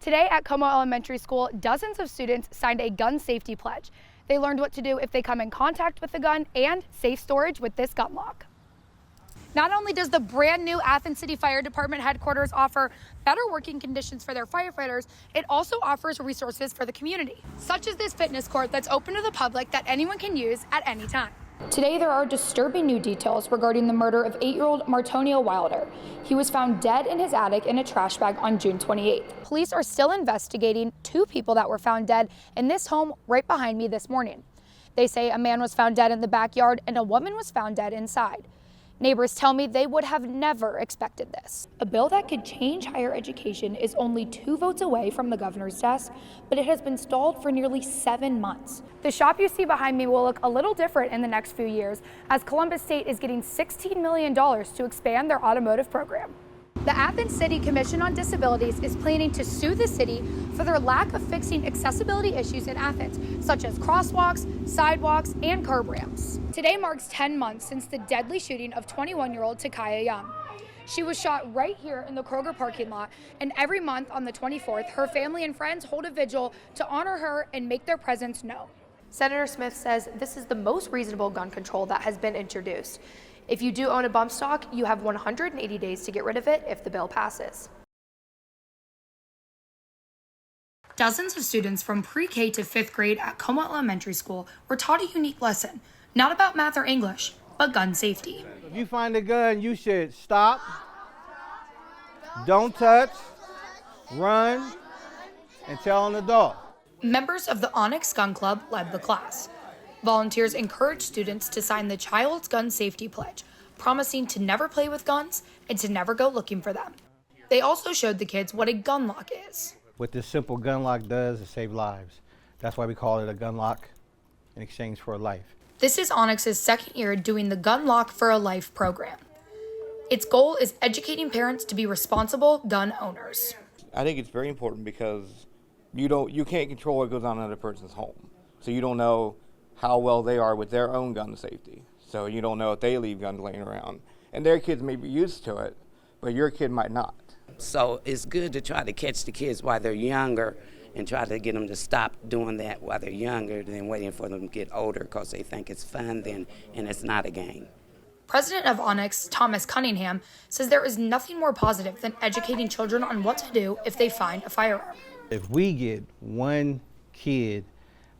Today at Como Elementary School, dozens of students signed a gun safety pledge. They learned what to do if they come in contact with the gun and safe storage with this gun lock. Not only does the brand new Athens City Fire Department headquarters offer better working conditions for their firefighters, it also offers resources for the community, such as this fitness court that's open to the public that anyone can use at any time. Today, there are disturbing new details regarding the murder of 8-year-old Martonio Wilder. He was found dead in his attic in a trash bag on June 28th. Police are still investigating 2 people that were found dead in this home right behind me this morning. They say a man was found dead in the backyard and a woman was found dead inside. Neighbors tell me they would have never expected this. A bill that could change higher education is only 2 votes away from the governor's desk, but it has been stalled for nearly 7 months. The shop you see behind me will look a little different in the next few years, as Columbus State is getting $16 million to expand their automotive program. The Athens City Commission on Disabilities is planning to sue the city for their lack of fixing accessibility issues in Athens, such as crosswalks, sidewalks, and curb ramps. Today marks 10 months since the deadly shooting of 21-year-old Takaya Young. She was shot right here in the Kroger parking lot, and every month on the 24th, her family and friends hold a vigil to honor her and make their presence known. Senator Smith says this is the most reasonable gun control that has been introduced. If you do own a bump stock, you have 180 days to get rid of it if the bill passes. Dozens of students from pre-K to 5th grade at Como Elementary School were taught a unique lesson, not about math or English, but gun safety. If you find a gun, you should stop, don't touch, run, and tell an adult. Members of the Onyx Gun Club led the class. Volunteers encouraged students to sign the Child's Gun Safety Pledge, promising to never play with guns and to never go looking for them. They also showed the kids what a gun lock is. What this simple gun lock does is save lives. That's why we call it a gun lock in exchange for a life. This is Onyx's 2nd year doing the Gun Lock for a Life program. Its goal is educating parents to be responsible gun owners. I think it's very important because you can't control what goes on in another person's home. So you don't know how well they are with their own gun safety. So you don't know if they leave guns laying around. And their kids may be used to it, but your kid might not. So it's good to try to catch the kids while they're younger and try to get them to stop doing that while they're younger than waiting for them to get older because they think it's fun then and it's not a game. President of Onyx, Thomas Cunningham, says there is nothing more positive than educating children on what to do if they find a firearm. If we get one kid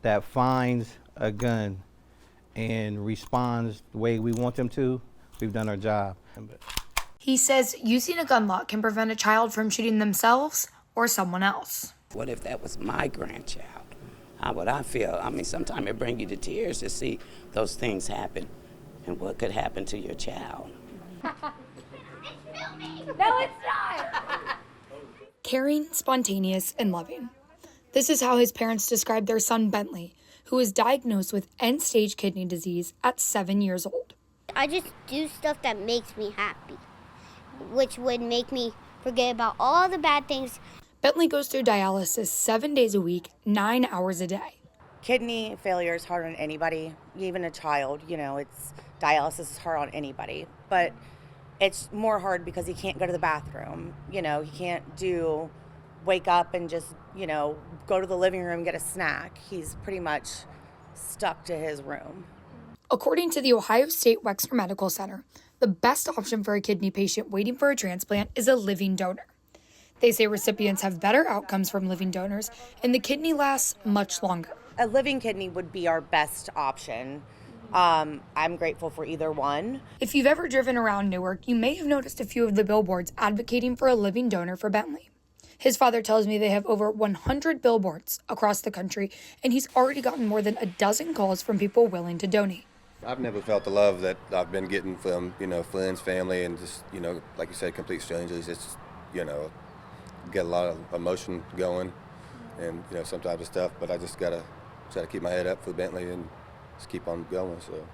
that finds a gun and responds the way we want them to, we've done our job. He says using a gun lock can prevent a child from shooting themselves or someone else. What if that was my grandchild? How would I feel? I mean, sometimes it brings you to tears to see those things happen and what could happen to your child. No, it's not! Caring, spontaneous, and loving. This is how his parents described their son Bentley, who was diagnosed with end-stage kidney disease at 7 years old. I just do stuff that makes me happy, which would make me forget about all the bad things. Bentley goes through dialysis 7 days a week, 9 hours a day. Kidney failure is hard on anybody, even a child. Dialysis is hard on anybody, but it's more hard because he can't go to the bathroom. He can't wake up and just, go to the living room, get a snack. He's pretty much stuck to his room. According to the Ohio State Wexner Medical Center, the best option for a kidney patient waiting for a transplant is a living donor. They say recipients have better outcomes from living donors, and the kidney lasts much longer. A living kidney would be our best option. I'm grateful for either one. If you've ever driven around Newark, you may have noticed a few of the billboards advocating for a living donor for Bentley. His father tells me they have over 100 billboards across the country, and he's already gotten more than a dozen calls from people willing to donate. I've never felt the love that I've been getting from, friends, family, and just, like you said, complete strangers. It's, get a lot of emotion going and, some type of stuff, but I just got to try to keep my head up for Bentley and just keep on going, so.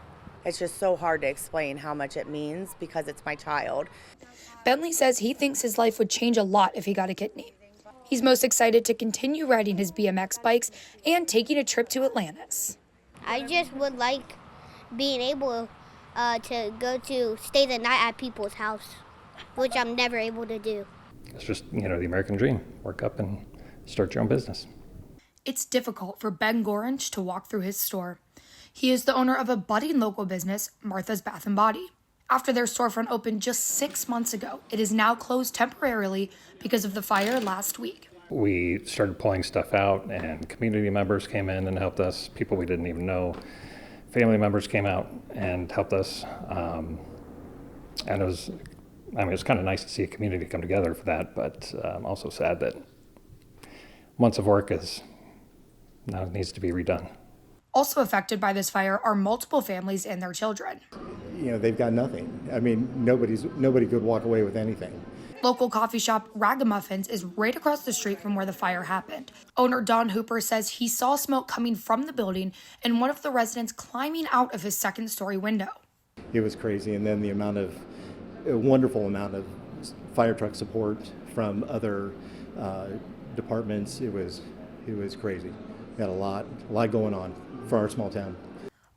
It's just so hard to explain how much it means because it's my child. Bentley says he thinks his life would change a lot if he got a kidney. He's most excited to continue riding his BMX bikes and taking a trip to Atlantis. I just would like being able to stay the night at people's house, which I'm never able to do. It's just, the American dream. Work up and start your own business. It's difficult for Ben Gorange to walk through his store. He is the owner of a budding local business, Martha's Bath & Body. After their storefront opened just 6 months ago, it is now closed temporarily because of the fire last week. We started pulling stuff out, and community members came in and helped us, people we didn't even know. Family members came out and helped us. And it was kind of nice to see a community come together for that, but I'm also sad that months of work now needs to be redone. Also affected by this fire are multiple families and their children. You know, they've got nothing. I mean, nobody could walk away with anything. Local coffee shop Ragamuffins is right across the street from where the fire happened. Owner Don Hooper says he saw smoke coming from the building and one of the residents climbing out of his second-story window. It was crazy, and then a wonderful amount of fire truck support from other departments. It was crazy. We had a lot going on for our small town.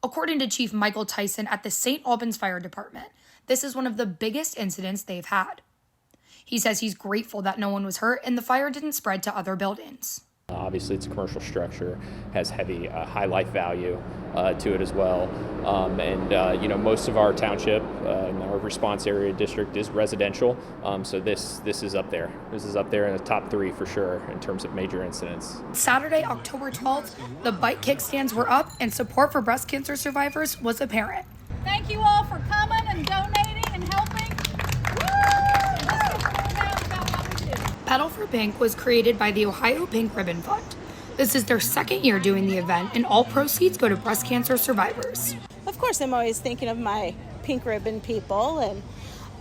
According to Chief Michael Tyson at the St. Albans Fire Department, this is one of the biggest incidents they've had. He says he's grateful that no one was hurt and the fire didn't spread to other buildings. Obviously, it's a commercial structure, has heavy high life value to it as well. Most of our township and our response area district is residential. So this is up there. This is up there in the top 3 for sure in terms of major incidents. Saturday, October 12th, the bike kickstands were up and support for breast cancer survivors was apparent. Thank you all for coming and donating and helping. Pedal for Pink was created by the Ohio Pink Ribbon Fund. This is their second year doing the event, and all proceeds go to breast cancer survivors. Of course, I'm always thinking of my Pink Ribbon people, and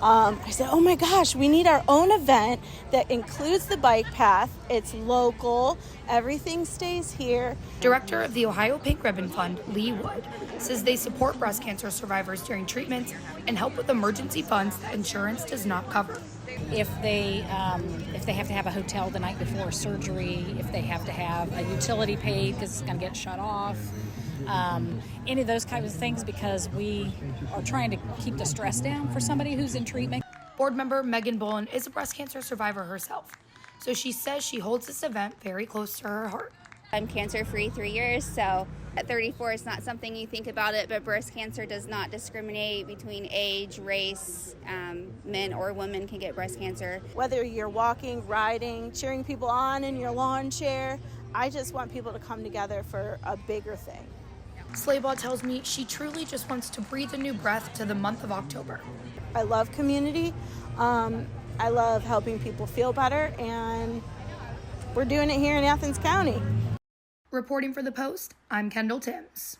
I said, oh my gosh, we need our own event that includes the bike path. It's local, everything stays here. Director of the Ohio Pink Ribbon Fund, Lee Wood, says they support breast cancer survivors during treatments and help with emergency funds that insurance does not cover. If they have to have a hotel the night before surgery, if they have to have a utility paid because it's going to get shut off, any of those kinds of things, because we are trying to keep the stress down for somebody who's in treatment. Board member Megan Bolin is a breast cancer survivor herself, so she says she holds this event very close to her heart. I'm cancer-free 3 years, so at 34 it's not something you think about it, but breast cancer does not discriminate between age, race. Men or women can get breast cancer. Whether you're walking, riding, cheering people on in your lawn chair, I just want people to come together for a bigger thing. Slaybaugh tells me she truly just wants to breathe a new breath to the month of October. I love community. I love helping people feel better, and we're doing it here in Athens County. Reporting for The Post, I'm Kendall Timms.